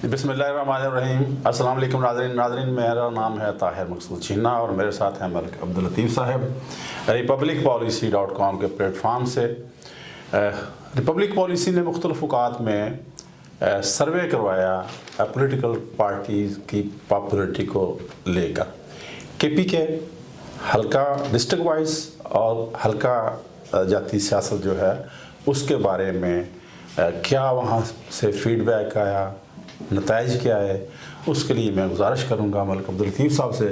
बिस्मिल्लाहिर्रहमानिर्रहीम। अस्सलाम वालेकुम नाज़रीन, मेरा नाम है ताहिर मकसूद छीना और मेरे साथ हैं मलिक अब्दुल लतीफ़ साहब republicpolicy.com के प्लेटफार्म से। रिपब्लिक पॉलिसी ने मुख्तलिफ़ औक़ात में सर्वे करवाया पॉलिटिकल पार्टीज़ की पॉपुलरिटी को लेकर। KP के हल्का डिस्ट्रिक्ट वाइज और हल्का जाती सियासत जो है उसके बारे में क्या वहाँ से फीडबैक आया, नताइज क्या है, उसके लिए मैं गुजारिश करूँगा मलिक अब्दुल लतीफ़ साहब से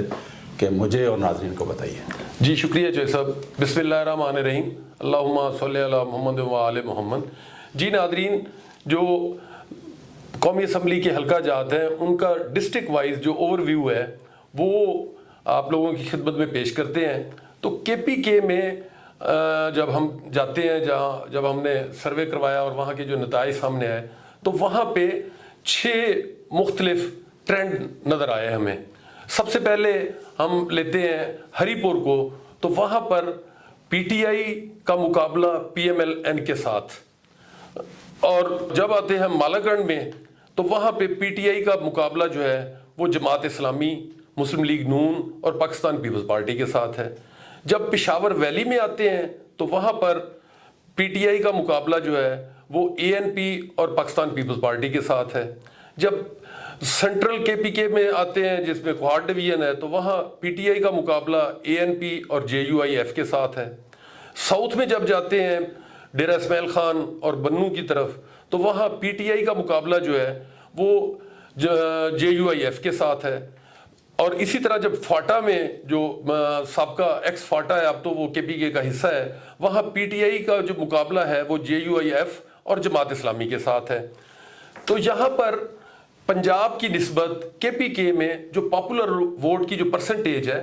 कि मुझे और नाज़रीन को बताइए। जी शुक्रिया जो साहब। बिस्मिल्लाहिर्रहमानिर्रहीम, अल्लाहुम्मा सल्ली अला मोहम्मद व आले मोहम्मद। जी नाज़रीन, जो कौमी असम्बली के हल्का जात हैं उनका डिस्ट्रिक्ट वाइज जो ओवरव्यू है वो आप लोगों की खिदमत में पेश करते हैं। तो KPK में जब हम जाते हैं, जब हमने सर्वे करवाया और वहाँ के जो नताइज सामने आए तो वहाँ पे 6 मुख्तलिफ ट्रेंड नज़र आए हमें। सबसे पहले हम लेते हैं हरीपुर को, तो वहाँ पर PTI का मुकाबला PMLN के साथ, और जब आते हैं मालागढ़ में तो वहाँ पे PTI का मुकाबला जो है वो जमात इस्लामी, मुस्लिम लीग नून और पाकिस्तान पीपल्स पार्टी के साथ है। जब पेशावर वैली में आते हैं तो वहाँ पर PTI का मुकाबला जो है वो ANP और पाकिस्तान पीपल्स पार्टी के साथ है। जब सेंट्रल KPK में आते हैं जिसमें क्वाड डिवीजन है तो वहाँ PTI का मुकाबला ANP और JUIF के साथ है। साउथ में जब जाते हैं डेरा इस्माइल खान और बन्नू की तरफ तो वहाँ PTI का मुकाबला जो है वो JUIF के साथ है। और इसी तरह जब फाटा में जो साबका एक्स फाटा है, अब तो वो KPK का हिस्सा है, वहाँ PTI का जो मुकाबला है वो JUIF और जमात इस्लामी के साथ है। तो यहाँ पर पंजाब की निस्बत KPK में जो पॉपुलर वोट की जो परसेंटेज है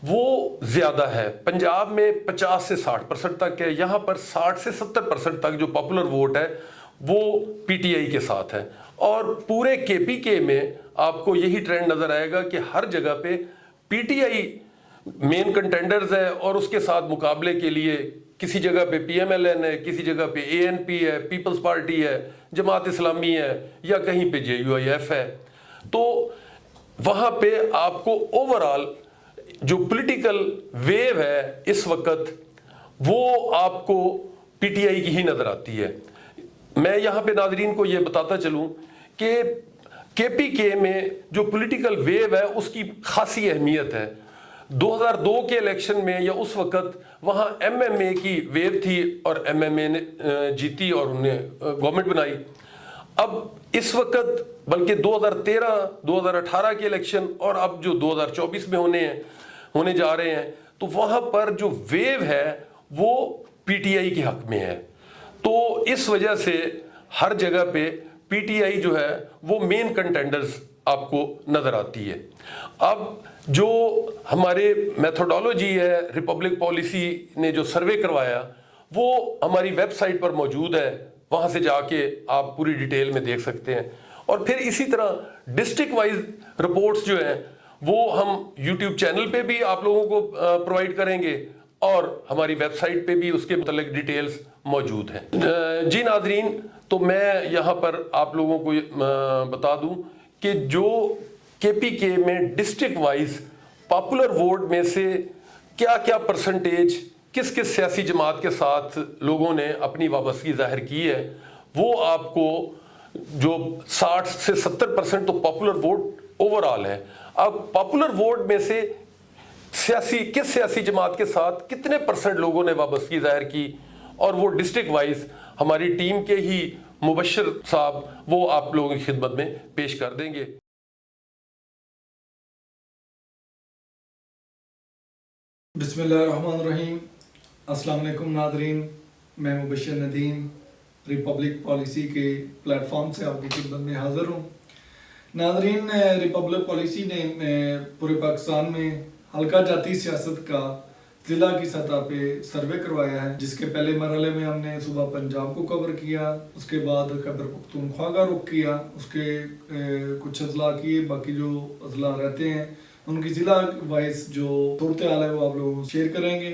वो ज़्यादा है। पंजाब में 50 से 60% तक है, यहाँ पर 60 से 70% तक जो पॉपुलर वोट है वो PTI के साथ है। और पूरे KPK में आपको यही ट्रेंड नज़र आएगा कि हर जगह पे PTI मेन कंटेंडर्स है और उसके साथ मुकाबले के लिए किसी जगह पे PMLN है, किसी जगह पे ANP है, पीपल्स पार्टी है, जमात इस्लामी है या कहीं पे JUIF है। तो वहाँ पे आपको ओवरऑल जो पॉलिटिकल वेव है इस वक्त वो आपको PTI की ही नज़र आती है। मैं यहाँ पे नाज़रीन को ये बताता चलूँ कि KPK में जो पॉलिटिकल वेव है उसकी खासी अहमियत है। 2002 के इलेक्शन में या उस वक्त वहाँ MMA की वेव थी और MMA ने जीती और उन्हें गवर्नमेंट बनाई। अब इस वक्त बल्कि 2013, 2018 के इलेक्शन और अब जो 2024 में होने जा रहे हैं तो वहाँ पर जो वेव है वो PTI के हक में है। तो इस वजह से हर जगह पे PTI जो है वो मेन कंटेंडर्स आपको नज़र आती है। अब जो हमारे मेथोडोलॉजी है, रिपब्लिक पॉलिसी ने जो सर्वे करवाया वो हमारी वेबसाइट पर मौजूद है, वहाँ से जाके आप पूरी डिटेल में देख सकते हैं। और फिर इसी तरह डिस्ट्रिक्ट वाइज रिपोर्ट्स जो हैं वो हम यूट्यूब चैनल पे भी आप लोगों को प्रोवाइड करेंगे और हमारी वेबसाइट पे भी उसके मुतालिक डिटेल्स मौजूद हैं। जी नाज़रीन, तो मैं यहाँ पर आप लोगों को बता दूं कि जो KPK में डिस्ट्रिक्ट वाइज पॉपुलर वोट में से क्या क्या परसेंटेज किस किस सियासी जमात के साथ लोगों ने अपनी वाबस्तगी जाहिर की है वो आपको जो 60 से 70% तो पॉपुलर वोट ओवरऑल है। अब पॉपुलर वोट में से किस सियासी जमात के साथ कितने % लोगों ने वाबस्तगी जाहिर की और वो डिस्ट्रिक्ट वाइज हमारी टीम के ही मुबश्शिर साहब वो आप लोगों की खिदमत में पेश कर देंगे। बिस्मिल्लाहिर्रहमानिर्रहीम। अस्सलाम वालेकुम नाज़रीन, मैं मुबश्शिर नदीम रिपब्लिक पॉलिसी के प्लेटफॉर्म से आपकी खिदमत में हाज़िर हूँ। नाज़रीन, रिपब्लिक पॉलिसी ने पूरे पाकिस्तान में हल्का जाती सियासत का ज़िला की सतह पे सर्वे करवाया है, जिसके पहले मरहले में हमने सुबह पंजाब को कवर किया, उसके बाद खैबर पख्तूनख्वा का रुख किया, उसके कुछ अजला किए, बाकी जो अजला रहते हैं उनकी ज़िला वाइज जो सूरत हाल है वो आप लोगों को शेयर करेंगे।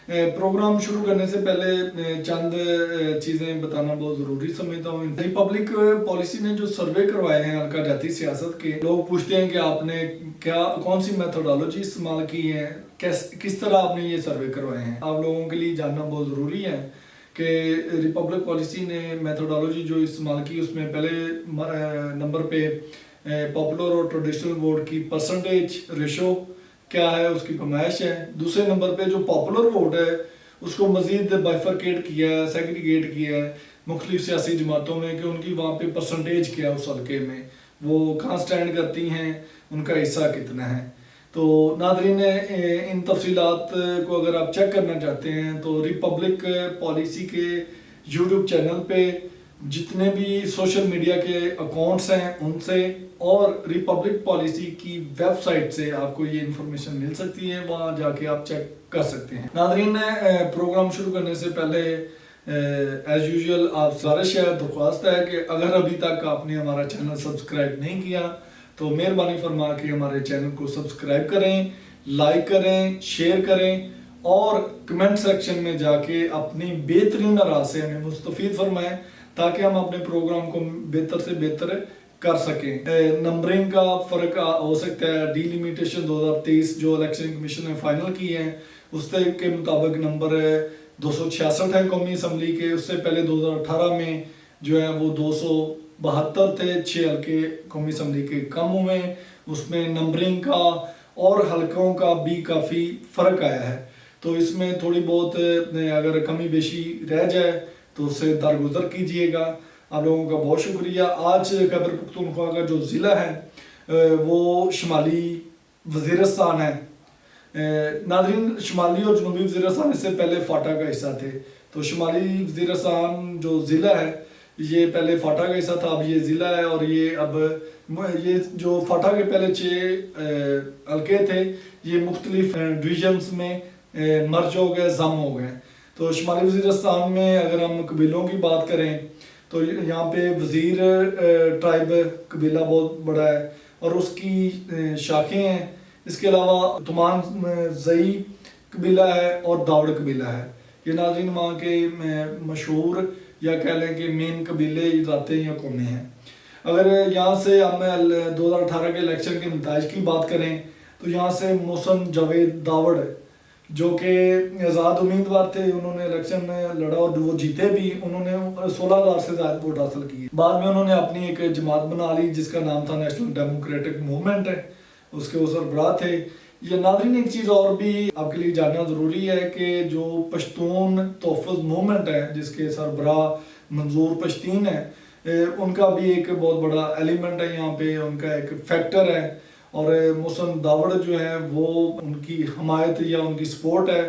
प्रोग्राम शुरू करने से पहले चंद चीज़ें बताना बहुत ज़रूरी समझता हूँ। रिपब्लिक पॉलिसी ने जो सर्वे करवाए हैं हल्का जाती सियासत के, लोग पूछते हैं कि आपने कौन सी मेथोडोलॉजी इस्तेमाल की है, किस तरह आपने ये सर्वे करवाए हैं। आप लोगों के लिए जानना बहुत ज़रूरी है कि रिपब्लिक पॉलिसी ने मेथोडोलॉजी जो इस्तेमाल की उसमें पहले नंबर पे पॉपुलर और ट्रेडिशनल वोट की परसेंटेज रेशो क्या है, उसकी पैमाइश है। दूसरे नंबर पे जो पॉपुलर वोट है उसको मज़ीद बाइफरकेट किया है, सेग्रीगेट किया है मुख्तलिफ सियासी जमातों में कि उनकी वहाँ पे परसेंटेज क्या है, उस हल्के में वो कहाँ स्टैंड करती हैं, उनका हिस्सा कितना है। तो नादरीन इन तफसीलात को अगर आप चेक करना चाहते हैं तो रिपब्लिक पॉलिसी के यूट्यूब चैनल पे जितने भी सोशल मीडिया के अकाउंट्स हैं उनसे और रिपब्लिक पॉलिसी की वेबसाइट से आपको ये इन्फॉर्मेशन मिल सकती है, वहाँ जाके आप चेक कर सकते हैं। नादरीन प्रोग्राम शुरू करने से पहले एज यूजुअल आप गुजारिश है, दरख्वास्त है कि अगर अभी तक आपने हमारा चैनल सब्सक्राइब नहीं किया तो मेहरबानी फरमा के हमारे चैनल को सब्सक्राइब करें, लाइक करें, शेयर करें और कमेंट सेक्शन में जाके अपनी बेहतरीन राय से हमें मुस्तफीद फरमाएं ताकि हम अपने प्रोग्राम को बेहतर से बेहतर कर सकें। नंबरिंग का फ़र्क हो सकता है। डिलिमिटेशन 2023 जो इलेक्शन कमीशन ने फाइनल की है उसके के मुताबिक नंबर 266 है कौमी असम्बली के। उससे पहले 2018 में जो है वो 272 थे, 6 हल्के कौमी असम्बली के कम हुए। उसमें नंबरिंग का और हल्कों का भी काफ़ी फ़र्क आया है। तो इसमें थोड़ी बहुत अगर कमी बेशी रह जाए तो उससे दरगुजर कीजिएगा। आप लोगों का बहुत शुक्रिया। आज खैबर पख्तूनख्वा का जो ज़िला है वो शुमाली वज़ीरिस्तान है। नादरीन शुमाली और जनूबी वज़ीरिस्तान इससे पहले फाटा का हिस्सा थे। तो शुमाली वज़ीरिस्तान जो ज़िला है ये पहले फाटा का हिस्सा था, अब ये ज़िला है। और ये जो फाटा के पहले 6 हल्के थे ये मुख्तलिफ डिवीजन्स में मर्ज हो गए, जम हो गए। तो शुमाली वज़ीरिस्तान में अगर हम कबीलों की बात करें तो यहाँ पे वज़ीर ट्राइब कबीला बहुत बड़ा है और उसकी शाखें हैं। इसके अलावा तुमान ज़ई कबीला है और दावड़ कबीला है। ये नाज़रीन वहाँ के मशहूर या कह लें कि मेन कबीले जाते या कौमें हैं। अगर यहाँ से हम 2018 के इलेक्शन के नताइज की बात करें तो यहाँ से मोहसिन जावेद दावड़ जो कि आज़ाद उम्मीदवार थे, उन्होंने इलेक्शन में लड़ा और वो जीते भी। उन्होंने 16,000 से ज़्यादा वोट हासिल किए। बाद में उन्होंने अपनी एक जमात बना ली जिसका नाम था नेशनल डेमोक्रेटिक मूवमेंट है, उसके वो सरबराह थे। ये नाज़रीन एक चीज़ और भी आपके लिए जानना ज़रूरी है कि जो पश्तून तोफ़ुज़ मूवमेंट है जिसके सरबराह मंजूर पश्तीन है, उनका भी एक बहुत बड़ा एलिमेंट है यहाँ पे, उनका एक फैक्टर है। और मोहसिन दावड़ जो है वो उनकी हमायत या उनकी सपोर्ट है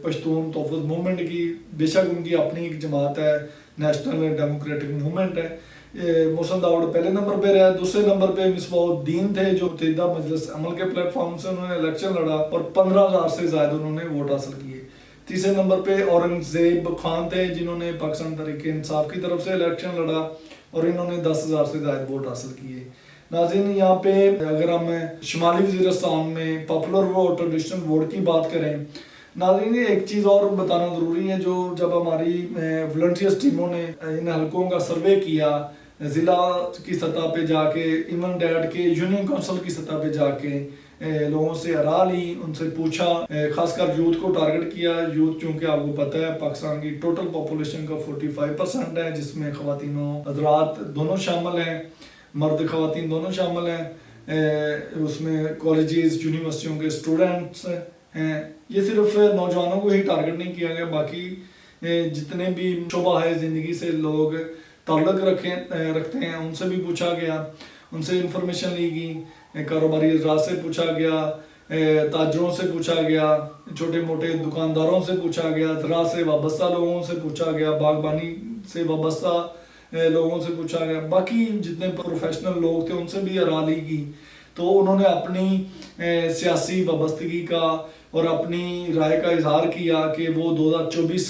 पश्तून तोफ़ुज़ मूवमेंट की। बेशक उनकी अपनी एक जमात है, नेशनल डेमोक्रेटिक मूवमेंट है। मोहसिन दावड़ पहले नंबर पे रहा। दूसरे नंबर पे मिसबाउद्दीन थे जो मुत्तहिदा मजलिस अमल के प्लेटफॉर्म से उन्होंने इलेक्शन लड़ा और 15,000 से ज़्यादा उन्होंने वोट हासिल किए। तीसरे नंबर पे औरंगज़ेब खान थे जिन्होंने पाकिस्तान तहरीक इंसाफ की तरफ से इलेक्शन लड़ा और इन्होंने 10,000 से ज़्यादा वोट हासिल किए। नाज़रीन यहाँ पे अगर हम शुमाली वज़ीरिस्तान में पॉपुलर वोट, ट्रेडिशनल वोट की बात करें, नाज़रीन एक चीज़ और बताना ज़रूरी है। जो जब हमारी वॉलंटियर्स टीमों ने इन हलकों का सर्वे किया ज़िला की सतह पे जाके, इवन डैड के यूनियन काउंसिल की सतह पे जाके लोगों से आरा ली, उनसे पूछा, खासकर यूथ को टारगेट किया। यूथ चूँकि आपको पता है पाकिस्तान की टोटल पॉपुलेशन का 45% है जिसमें ख़वातीनों हज़रात दोनों शामिल हैं, मर्द ख़वातीन दोनों शामिल हैं। उसमें कॉलेजेस यूनिवर्सिटियों के स्टूडेंट्स हैं। ये सिर्फ नौजवानों को ही टारगेट नहीं किया गया, बाकी जितने भी शोबा है ज़िंदगी से लोग ताल्लुक़ रखते हैं उनसे भी पूछा गया, उनसे इंफॉर्मेशन ली गई। कारोबारी अज़रात से पूछा गया, ताजरों से पूछा गया, छोटे मोटे दुकानदारों से पूछा गया, ज़राअत से वाबस्ता लोगों से पूछा गया, बागबानी से वाबस्ता लोगों से पूछा गया। बाकी जितने प्रोफेशनल लोग थे उनसे भी आरा ली गई। तो उन्होंने अपनी सियासी वाबस्तगी का और अपनी राय का इजहार किया कि वो 2024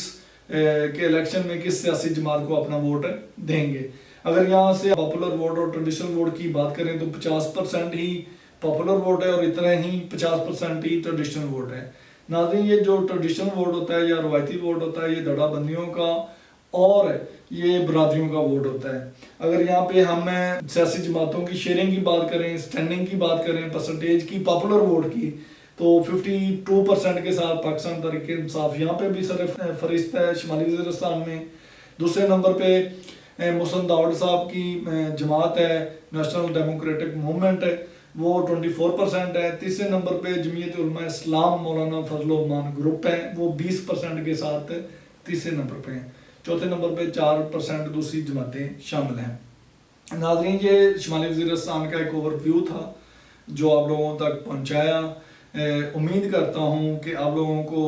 के इलेक्शन में किस सियासी जमात को अपना वोट देंगे। अगर यहाँ से पॉपुलर वोट और ट्रेडिशनल वोट की बात करें तो 50% ही पॉपुलर वोट है और इतना ही 50% ही ट्रेडिशनल वोट है। नाज़रीन, ये जो ट्रेडिशनल वोट होता है या रवायती वोट होता है, ये दड़ा बंदियों का और ये बरादरियों का वोट होता है। अगर यहाँ पे हम सियासी जमातों की शेयरिंग की बात करें, स्टैंडिंग की बात करें, परसेंटेज की, पॉपुलर वोट की, तो 52% के साथ पाकिस्तान तहरीक इंसाफ यहाँ पे भी सर फरिश्त है शुमाली वज़ीरिस्तान में। दूसरे नंबर पे मुहसन दाऊद साहब की जमात है, नेशनल डेमोक्रेटिक मूवमेंट है, वो 24% है। तीसरे नंबर पे जमीयत उलमा इस्लाम मौलाना फजल रहमान ग्रुप है, वो 20% के साथ तीसरे नंबर पे हैं। चौथे नंबर पे 4% दूसरी जमातें शामिल हैं। नाज़रीन, ये शुमाली वज़ीरिस्तान का एक ओवरव्यू था जो आप लोगों तक पहुंचाया। उम्मीद करता हूं कि आप लोगों को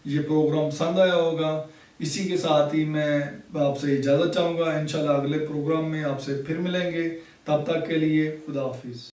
ये प्रोग्राम पसंद आया होगा। इसी के साथ ही मैं आपसे इजाज़त चाहूँगा। इंशाल्लाह अगले प्रोग्राम में आपसे फिर मिलेंगे। तब तक के लिए खुदा हाफिज़।